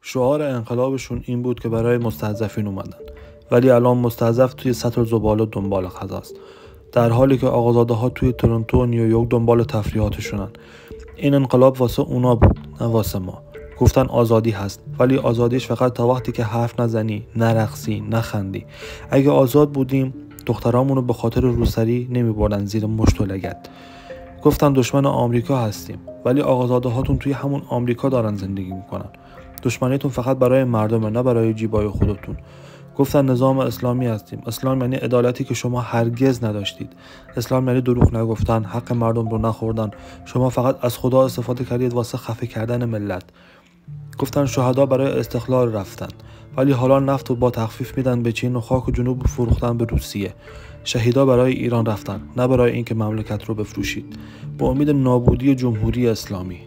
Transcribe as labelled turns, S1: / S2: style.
S1: شعار انقلابشون این بود که برای مستضعفین اومدن، ولی الان مستضعف توی سطل زباله دنبال غذاست، در حالی که آقازاده‌ها توی تورنتو و نیویورک دنبال تفریحاتشونن. این انقلاب واسه اونا بود، نه واسه ما. گفتن آزادی هست، ولی آزادیش فقط تا وقتی که حرف نزنی، نرقصی، نخندی. اگه آزاد بودیم دخترامونو به خاطر روسری نمیبردن زیر مشت و لگد. گفتن دشمن آمریکا هستیم، ولی آقازاده هاتون توی همون آمریکا دارن زندگی میکنن. دشمنیتون فقط برای مردمه، نه برای جیبای خودتون. گفتن نظام اسلامی هستیم. اسلام یعنی عدالتی که شما هرگز نداشتید. اسلام یعنی دروغ نگفتن، حق مردم رو نخوردن. شما فقط از خدا استفاده کردید واسه خفه کردن ملت. گفتن شهدا برای استقلال رفتن، ولی حالا نفت رو با تخفیف میدن به چین و خاک و جنوب فروختن به روسیه. شهیدا برای ایران رفتن، نه برای اینکه مملکت رو بفروشید. با امید نابودی جمهوری اسلامی.